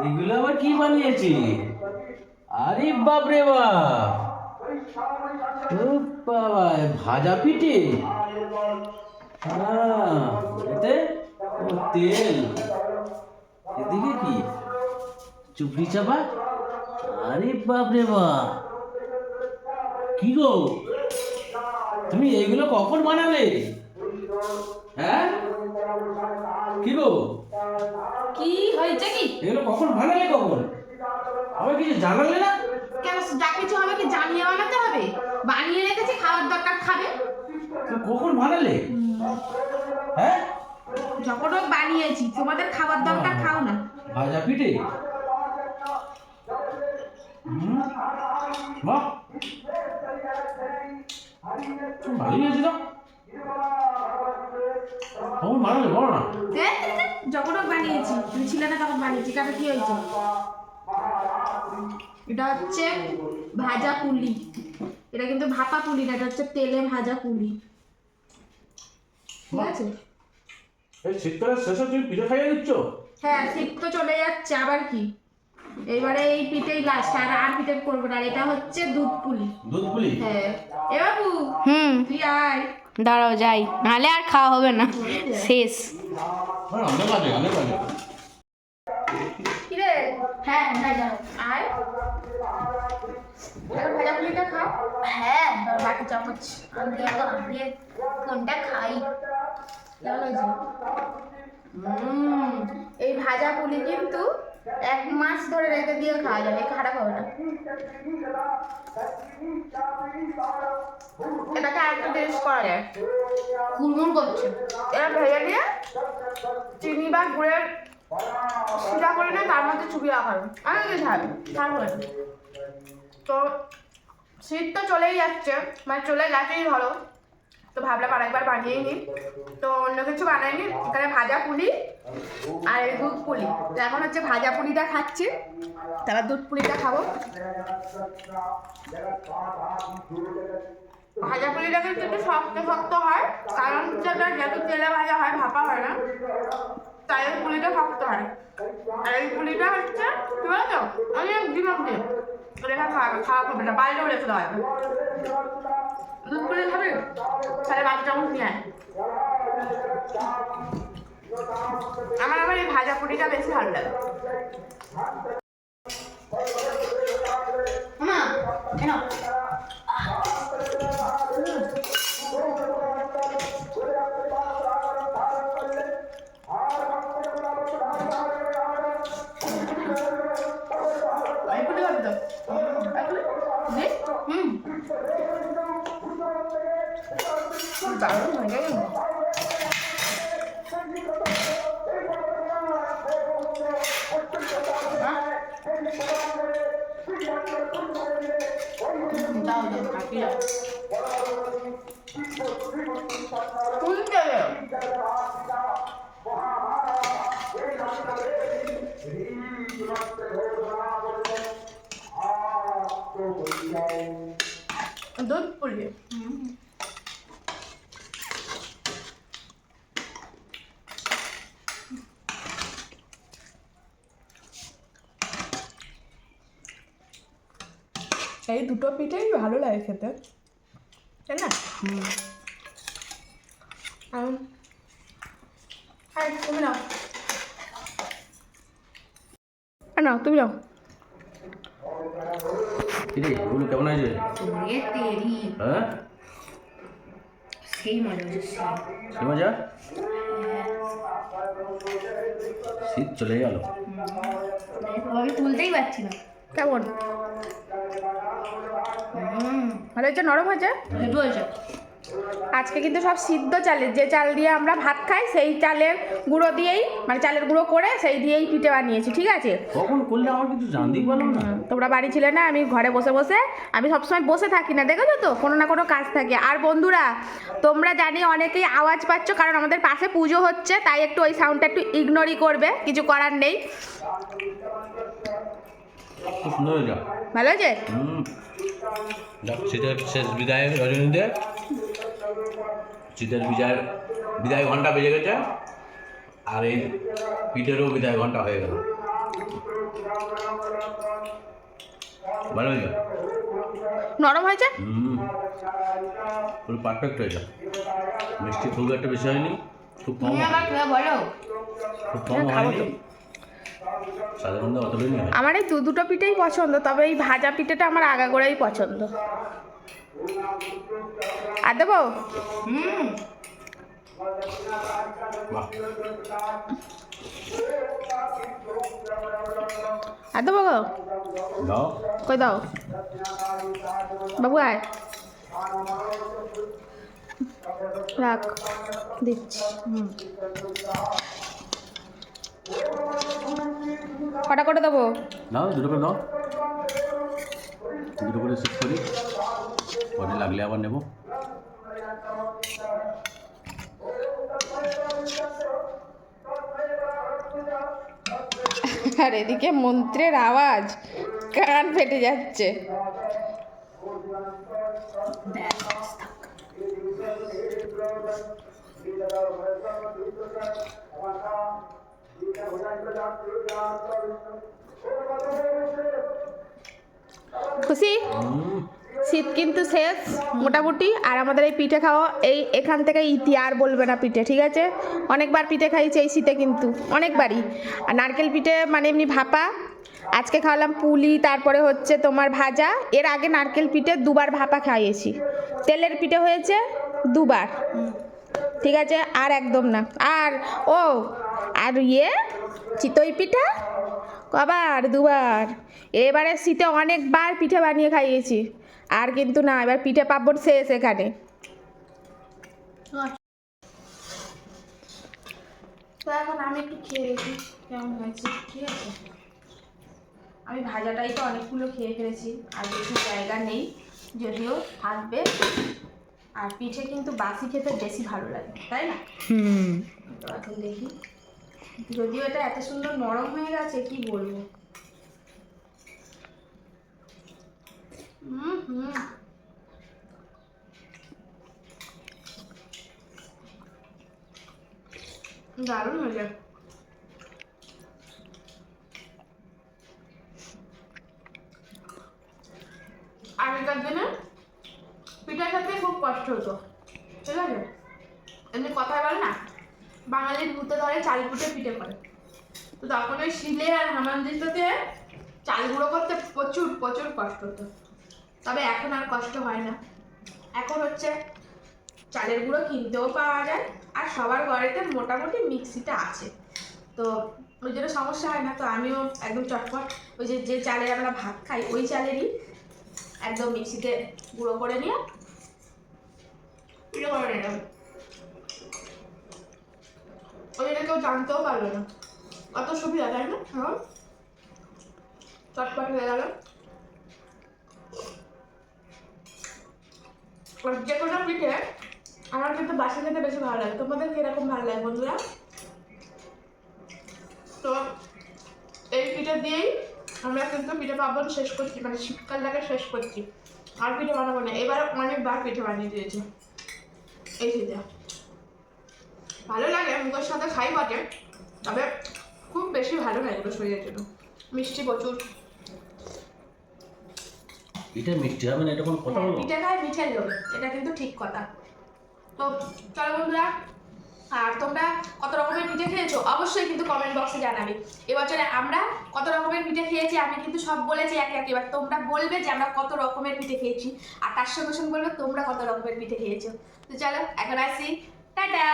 এগুলো আবার কি বানিয়েছি? আরে বাপ রে বাপ, ও বাবা, ভাজা পিঠে। এতে ও তেল, এদিকে কি চুপড়ি চাপা। আরে বাপ রে বাপ, কি গো তুমি এইগুলো কখন বানালে? হ্যাঁ কি গো, কি হয়েছে কি? এগুলো কখন বানালে? কখন আমাকে কিছু জানালে না? কেন যা কিছু হবে কি জানিয়ে বানাতে হবে? বানিয়ে রেখেছি, খাওয়ার দরকার খাবে। কখন বানালে? হ্যাঁ যখন হোক বানিয়েছি, তোমাদের খাবার দরকার খাও না। ভাজা পিঠে, বাহ ভালোই আছে তো। কখন বানালে বলো না? যখন হোক বানিয়েছি, তুমি ছিলে না তখন বানিয়েছি। কারণ কি হয়েছে? এটা হচ্ছে ভাজা পুলি। এটা কিন্তু ভাপা পুলি না, এটা হচ্ছে তেলে ভাজা পুলি। ঠিক আছে? এই শীতকালের শেষে তুমি পিঠে খাইয়ে দিচ্ছ? হ্যাঁ, শীত তো চলে যাচ্ছে, আবার কি। এবারে এই পিঠেই লাস্ট, আর পিঠে করবো না। এটা হচ্ছে দুধ পুলি। দুধ পুলি? হ্যাঁ। এ বাবু, তুই আয়। দাঁড়াও যাই, নাহলে আর খাওয়া হবে না, শেষ। অনেক লাগে, অনেক লাগে। কি রে? হ্যাঁ হ্যাঁ, যাও আয়। এখন ভাজা পুলিটা খাও। হ্যাঁ, বাকি চামচ আমি কোনটা খাই? কেমন হয়েছে? এই ভাজা পুলি কিন্তু 1 মাস ধরে রেখে দিয়ে খাওয়া যাবে, খারাপ হবে না। এটাকে আরেকটু টেস্ট করা যায়। কুড়মুড় করছে। এটা ভেজে নিয়ে চিনি বা গুড়ের শিরা করে নিয়ে তার মধ্যে চুবিয়ে রাখা হবে। আর কি খাবে? খারাপ হবে না। তো শীত তো চলেই যাচ্ছে, মানে চলে গেছেই ধরো। তো ভাবলাম আরেকবার বানিয়েই নিই। তো অন্য কিছু বানাইনি, এখানে ভাজা পুলি আর এই দুধ পুলি। তো এখন হচ্ছে ভাজা পুলিটা খাচ্ছি, তারপর দুধ পুলিটা খাবো। ভাজা পুলিটা কিন্তু একটু শক্ত শক্ত হয়, কারণ হচ্ছে ওটা যেহেতু তেলে ভাজা হয়, ভাপা হয় না, তাই এই পুলিটা শক্ত হয়। আর এই পুলিটা হচ্ছে কি বলতো, আমি দিলাম দিয়ে রেখা খাওয়া হবে না, বাইরেও রেখে দেওয়া যাবে। দুধ পুলি খাবে? তাহলে বাকি চামচ নিয়ে আয়। আমার এই ভাজা পুলিটা বেশি ভালো লাগে। মা এনো পুলি খাবি তো? দারুণ হয়ে গেল। দাও দাও, কাটি দাও। তুলতে দুধ পুলি। এই দুটো পিঠেই ভালো লাগে খেতে, তাই না? তুমি নাও, নাও তুমি নাও। কিরে ওগুলো কেমন আছে? হ্যাঁ সেই মজা হচ্ছে। সে মজা? শীত চলে গেল, আমি তুলতেই পারছি না। কেমন ভালো হয়েছে? নরম হয়েছে? হেভি হয়েছে। আজকে কিন্তু সব সিদ্ধ চালের, যে চাল দিয়ে আমরা ভাত খাই সেই চালের গুঁড়ো দিয়েই, মানে চালের গুঁড়ো করে সেই দিয়েই পিঠে বানিয়েছি। ঠিক আছে? কখন করলে আমার কিছু জানতেই পারলাম না। তোমরা বাড়ি ছিলে না, আমি ঘরে বসে বসে, আমি সবসময় বসে থাকি না, দেখেছো তো, কোনো না কোনো কাজ থাকে। আর বন্ধুরা, তোমরা জানি অনেকেই আওয়াজ পাচ্ছ, কারণ আমাদের পাশে পুজো হচ্ছে, তাই একটু ওই সাউন্ডটা একটু ইগনোরই করবে, কিছু করার নেই। খুব সুন্দর হয়েছে। ভালো হয়েছে? শীতের শেষ বিদায় রজনীতে, শীতের বিদায় ঘন্টা বেজে গেছে, আর এই পিঠেরও বিদায় ঘন্টা হয়ে গেল। ভালো হয়েছে? নরম হয়েছে? পুরো পারফেক্ট হয়েছে। মিষ্টি খুব একটা বেশি হয়নি, খুব কম, তুমি আবার খেয়ে বলো। খুব কম হয়নি, সাধারণত অতটাই নেই। আমার এই দুটো পিঠেই পছন্দ, তবে এই ভাজা পিঠেটা আমার আগাগোড়াই পছন্দ। আর দেবো? বাহ, আর দেবো গো? দাও। কই দাও বাবু, আয় রাখ, দিচ্ছি। কটা করে দেবো? দাও, দুটো করে দাও, দুটো করে শেষ করি, পরে লাগলে আবার নেবো। আর এদিকে মন্ত্রের আওয়াজ, কান ফেটে যাচ্ছে। খুশি? শীত কিন্তু শেষ মোটামুটি, আর আমাদের এই পিঠে খাওয়া এখান থেকে ইতি, আর বলবে না পিঠে, ঠিক আছে? অনেকবার পিঠে খাইছি এই শীতে, কিন্তু অনেকবারই। আর নারকেল পিঠে মানে এমনি ভাপা, আজকে খাওয়ালাম পুলি, তারপরে হচ্ছে তোমার ভাজা। এর আগে নারকেল পিঠে দুবার ভাপা খাইয়েছি, তেলের পিঠে হয়েছে দুবার, ঠিক আছে? আর একদম না। আর আর চিতই পিঠা কবার, দুবার। এবারে শীতে অনেকবার পিঠে বানিয়ে খাইয়েছি, আর কিন্তু না, এবার পিঠে পার্বণ শেষ এখানে। তো এখন আমি একটু খেয়ে দেখি কেমন হয়েছে, ঠিক আছে? আমি ভাজাটাই তো অনেকগুলো খেয়ে ফেলেছি, আর বেশি জায়গা নেই, যদিও থাকবে। আর পিঠে কিন্তু বাসি খেতে বেশি ভালো লাগে, তাই না? তো এখন দেখি, যদিও এটা এত সুন্দর নরম হয়ে গেছে, কি বলবো। দারুণ হয়েছে। আগেকার দিনে পিঠা খেতে খুব কষ্ট হতো, ঠিক আছে? এমনি কথায় বলে না, বাঙালির ভূতে ধরে চাল ফুটে পিঠে করে। তো তখন ওই শিলে আর হামানদিস্তাতে চাল গুঁড়ো করতে প্রচুর প্রচুর কষ্ট হতো। তবে এখন আর কষ্ট হয় না, এখন হচ্ছে চালের গুঁড়ো কিনতেও পাওয়া যায়, আর সবার ঘরেতে মোটামুটি মিক্সিটা আছে, তো ওই জন্য সমস্যা হয় না। তো আমিও একদম চটপট ওই যে চালের আমরা ভাত খাই, ওই চালেরই একদম মিক্সিতে গুঁড়ো করে নিয়ে পিঠে করে নিলাম। ওই জন্য কেউ জানতেও পারবে না, কত সুবিধা, তাই না? হ্যাঁ, চটপট হয়ে গেল। যে কোনো পিঠে আমার কিন্তু বাসি খেতে বেশি ভালো লাগে। তোমাদের কিরকম ভালো লাগে বন্ধুরা? তো এই পিঠে দিয়েই আমরা কিন্তু পিঠে পার্বণ শেষ করছি, মানে শীতকালটাকে শেষ করছি। আর পিঠে বানাবো না, এবারে অনেকবার পিঠে বানিয়ে দিয়েছি এই শীতে। ভালো লাগে, মুখের সাথে খাই বটে, তবে খুব বেশি ভালো লাগে এগুলো শরীরের জন্য। মিষ্টি প্রচুর, পিঠে মিষ্টি হবে না, এটা কোনো কথা হলো? পিঠে খায় মিঠের লোক, এটা কিন্তু ঠিক কথা। তো চলো বন্ধুরা, আর তোমরা কত রকমের পিঠে খেয়েছো অবশ্যই কিন্তু কমেন্ট বক্সে জানাবে। এবছরে আমরা কত রকমের পিঠে খেয়েছি আমি কিন্তু সব বলেছি একে একে, এবার তোমরা বলবে যে আমরা কত রকমের পিঠে খেয়েছি, আর তার সঙ্গে সঙ্গে বলবে তোমরা কত রকমের পিঠে খেয়েছো। তো চলো এখন আসি, টাটা।